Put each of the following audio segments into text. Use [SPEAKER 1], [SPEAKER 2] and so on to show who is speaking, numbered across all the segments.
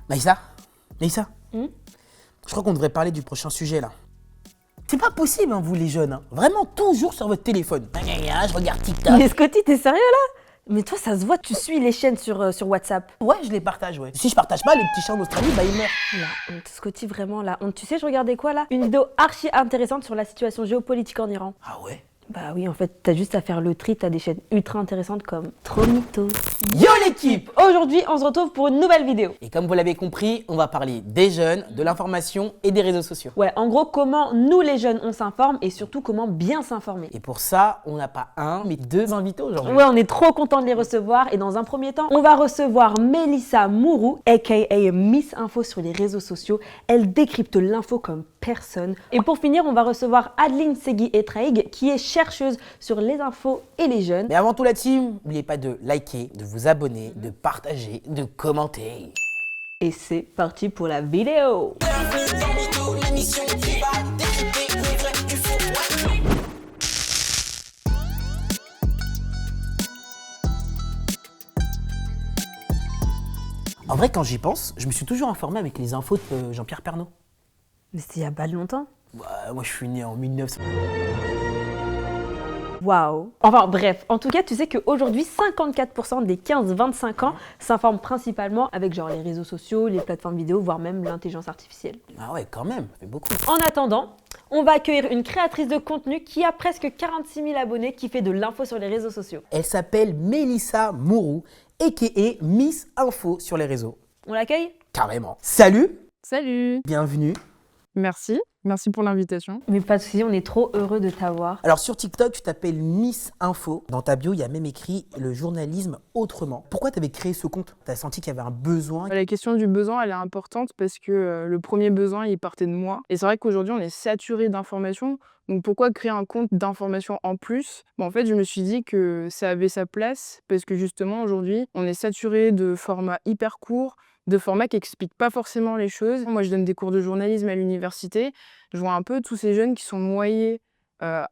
[SPEAKER 1] Maïssa, Maïssa,
[SPEAKER 2] Hmm.
[SPEAKER 1] je crois qu'on devrait parler du prochain sujet là. C'est pas possible, hein, vous les jeunes. Hein. Vraiment toujours sur votre téléphone. Je regarde TikTok.
[SPEAKER 2] Mais Scotty, t'es sérieux là? Mais toi, ça se voit, tu suis les chaînes sur WhatsApp.
[SPEAKER 1] Ouais, je les partage, ouais. Si je partage pas, les petits chiens d'Australie, bah ils meurent.
[SPEAKER 2] La honte, Scotty, vraiment la honte. Tu sais, je regardais quoi là? Une vidéo archi intéressante sur la situation géopolitique en Iran.
[SPEAKER 1] Ah ouais?
[SPEAKER 2] Bah oui, en fait, t'as juste à faire le tri, t'as des chaînes ultra intéressantes comme Trop Mytho.
[SPEAKER 1] Yo l'équipe!
[SPEAKER 2] Aujourd'hui, on se retrouve pour une nouvelle vidéo.
[SPEAKER 1] Et comme vous l'avez compris, on va parler des jeunes, de l'information et des réseaux sociaux.
[SPEAKER 2] Ouais, en gros, comment nous les jeunes, on s'informe et surtout comment bien s'informer.
[SPEAKER 1] Et pour ça, on n'a pas un, mais deux invités aujourd'hui.
[SPEAKER 2] Ouais, on est trop content de les recevoir et dans un premier temps, on va recevoir Mélissa Mourou, aka Miss Info sur les réseaux sociaux. Elle décrypte l'info comme personne. Et pour finir, on va recevoir Adeline Segui-Etraig, qui est chercheuse sur les infos et les jeunes.
[SPEAKER 1] Mais avant tout la team, n'oubliez pas de liker, de vous abonner, de partager, de commenter.
[SPEAKER 2] Et c'est parti pour la vidéo.
[SPEAKER 1] En vrai, quand j'y pense, je me suis toujours informé avec les infos de Jean-Pierre Pernaut.
[SPEAKER 2] Mais c'était il y a pas longtemps.
[SPEAKER 1] Moi, je suis né en 1900.
[SPEAKER 2] Waouh. Enfin bref, en tout cas, tu sais qu'aujourd'hui, 54% des 15-25 ans s'informent principalement avec genre les réseaux sociaux, les plateformes vidéo, voire même l'intelligence artificielle.
[SPEAKER 1] Ah ouais, quand même, ça fait beaucoup.
[SPEAKER 2] En attendant, on va accueillir une créatrice de contenu qui a presque 46 000 abonnés, qui fait de l'info sur les réseaux sociaux.
[SPEAKER 1] Elle s'appelle Mélissa Mourou, a.k.a. Miss Info sur les réseaux.
[SPEAKER 2] On l'accueille?
[SPEAKER 1] Carrément. Salut,
[SPEAKER 3] Salut,
[SPEAKER 1] bienvenue.
[SPEAKER 3] merci pour l'invitation.
[SPEAKER 2] Mais pas de soucis, on est trop heureux de t'avoir.
[SPEAKER 1] Alors sur TikTok, tu t'appelles Miss Info. Dans ta bio, il y a même écrit le journalisme autrement. Pourquoi tu avais créé ce compte? Tu as senti qu'il y avait un besoin?
[SPEAKER 3] La question du besoin, elle est importante parce que le premier besoin, il partait de moi. Et c'est vrai qu'aujourd'hui, on est saturé d'informations. Donc pourquoi créer un compte d'informations en plus? En fait, je me suis dit que ça avait sa place parce que justement, aujourd'hui, on est saturé de formats hyper courts, de formats qui expliquent pas forcément les choses. Moi, je donne des cours de journalisme à l'université. Je vois un peu tous ces jeunes qui sont noyés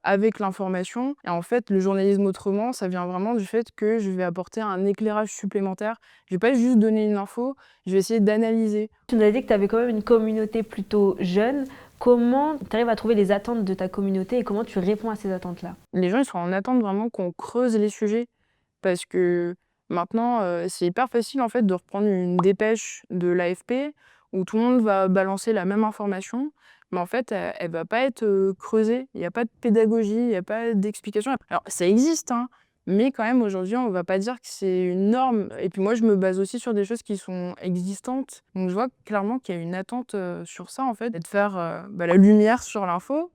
[SPEAKER 3] avec l'information. Et en fait, le journalisme autrement, ça vient vraiment du fait que je vais apporter un éclairage supplémentaire. Je vais pas juste donner une info, je vais essayer d'analyser.
[SPEAKER 2] Tu nous as dit que tu avais quand même une communauté plutôt jeune. Comment tu arrives à trouver les attentes de ta communauté et comment tu réponds à ces attentes-là?
[SPEAKER 3] Les gens, ils sont en attente vraiment qu'on creuse les sujets parce que maintenant, c'est hyper facile en fait de reprendre une dépêche de l'AFP où tout le monde va balancer la même information, mais en fait, elle va pas être creusée. Il n'y a pas de pédagogie, il n'y a pas d'explication. Alors, ça existe, hein, mais quand même, aujourd'hui, on va pas dire que c'est une norme. Et puis moi, je me base aussi sur des choses qui sont existantes. Donc, je vois clairement qu'il y a une attente sur ça, en fait, et de faire la lumière sur l'info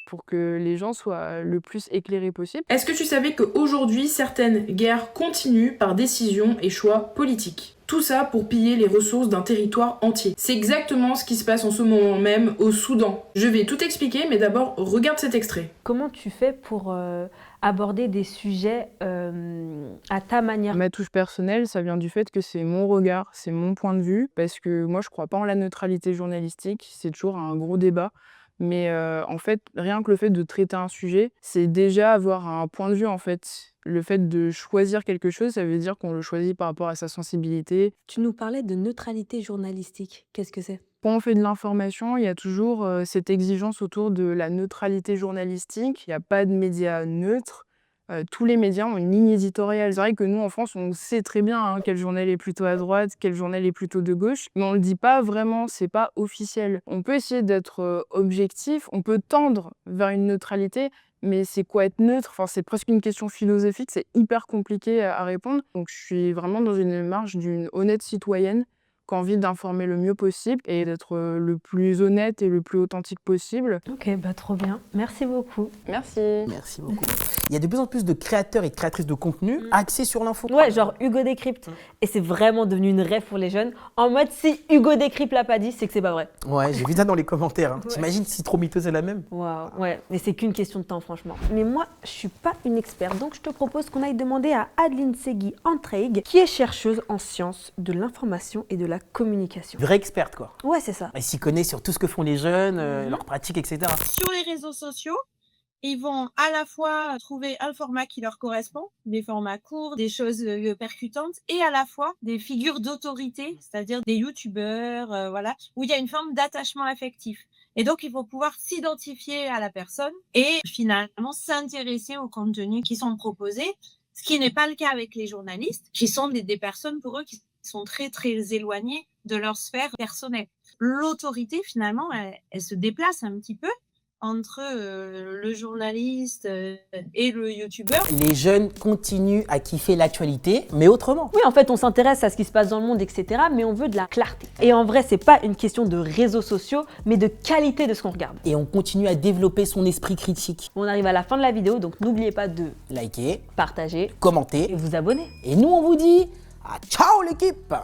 [SPEAKER 3] pour que les gens soient le plus éclairés possible.
[SPEAKER 4] Est-ce que tu savais qu'aujourd'hui, certaines guerres continuent par décision et choix politiques? Tout ça pour piller les ressources d'un territoire entier. C'est exactement ce qui se passe en ce moment même au Soudan. Je vais tout expliquer, mais d'abord, regarde cet extrait.
[SPEAKER 2] Comment tu fais pour aborder des sujets à ta manière?
[SPEAKER 3] Ma touche personnelle, ça vient du fait que c'est mon regard, c'est mon point de vue, parce que moi, je crois pas en la neutralité journalistique, c'est toujours un gros débat. Mais en fait, rien que le fait de traiter un sujet, c'est déjà avoir un point de vue, en fait. Le fait de choisir quelque chose, ça veut dire qu'on le choisit par rapport à sa sensibilité.
[SPEAKER 2] Tu nous parlais de neutralité journalistique. Qu'est-ce que c'est?
[SPEAKER 3] Quand on fait de l'information, il y a toujours cette exigence autour de la neutralité journalistique. Il n'y a pas de médias neutres. Tous les médias ont une ligne éditoriale. C'est vrai que nous, en France, on sait très bien quel journal est plutôt à droite, quel journal est plutôt de gauche, mais on ne le dit pas vraiment, c'est pas officiel. On peut essayer d'être objectif, on peut tendre vers une neutralité, mais c'est quoi être neutre? Enfin, c'est presque une question philosophique, c'est hyper compliqué à répondre. Donc je suis vraiment dans une démarche d'une honnête citoyenne qui a envie d'informer le mieux possible et d'être le plus honnête et le plus authentique possible.
[SPEAKER 2] Ok, bah trop bien. Merci beaucoup.
[SPEAKER 3] Merci.
[SPEAKER 1] Merci beaucoup. Il y a de plus en plus de créateurs et de créatrices de contenu axés sur l'info.
[SPEAKER 2] Ouais, genre Hugo Décrypte. Et c'est vraiment devenu une rêve pour les jeunes. En mode, si Hugo Décrypte l'a pas dit, c'est que c'est pas vrai.
[SPEAKER 1] Ouais, j'ai vu ça dans les commentaires. Hein. T'imagines si Trop Mytho c'est la même?
[SPEAKER 2] Waouh, ouais, mais c'est qu'une question de temps, franchement. Mais moi, je suis pas une experte, donc je te propose qu'on aille demander à Adeline Segui-Etraig, qui est chercheuse en sciences de l'information et de la communication.
[SPEAKER 1] Vraie experte, quoi.
[SPEAKER 2] Ouais, c'est ça.
[SPEAKER 1] Elle s'y connaît sur tout ce que font les jeunes, leurs pratiques, etc.
[SPEAKER 5] sur les réseaux sociaux Ils vont à la fois trouver un format qui leur correspond, des formats courts, des choses percutantes, et à la fois des figures d'autorité, c'est-à-dire des youtubeurs, voilà, où il y a une forme d'attachement affectif. Et donc, il faut pouvoir s'identifier à la personne et finalement s'intéresser aux contenus qui sont proposés, ce qui n'est pas le cas avec les journalistes, qui sont des personnes pour eux qui sont très, très éloignées de leur sphère personnelle. L'autorité, finalement, elle se déplace un petit peu entre le journaliste et le youtubeur.
[SPEAKER 1] Les jeunes continuent à kiffer l'actualité, mais autrement.
[SPEAKER 2] Oui, en fait, on s'intéresse à ce qui se passe dans le monde, etc. Mais on veut de la clarté. Et en vrai, c'est pas une question de réseaux sociaux, mais de qualité de ce qu'on regarde.
[SPEAKER 1] Et on continue à développer son esprit critique.
[SPEAKER 2] On arrive à la fin de la vidéo, donc n'oubliez pas de
[SPEAKER 1] Likez,
[SPEAKER 2] partager et
[SPEAKER 1] commentez.
[SPEAKER 2] vous abonner.
[SPEAKER 1] Et nous, on vous dit à ciao l'équipe!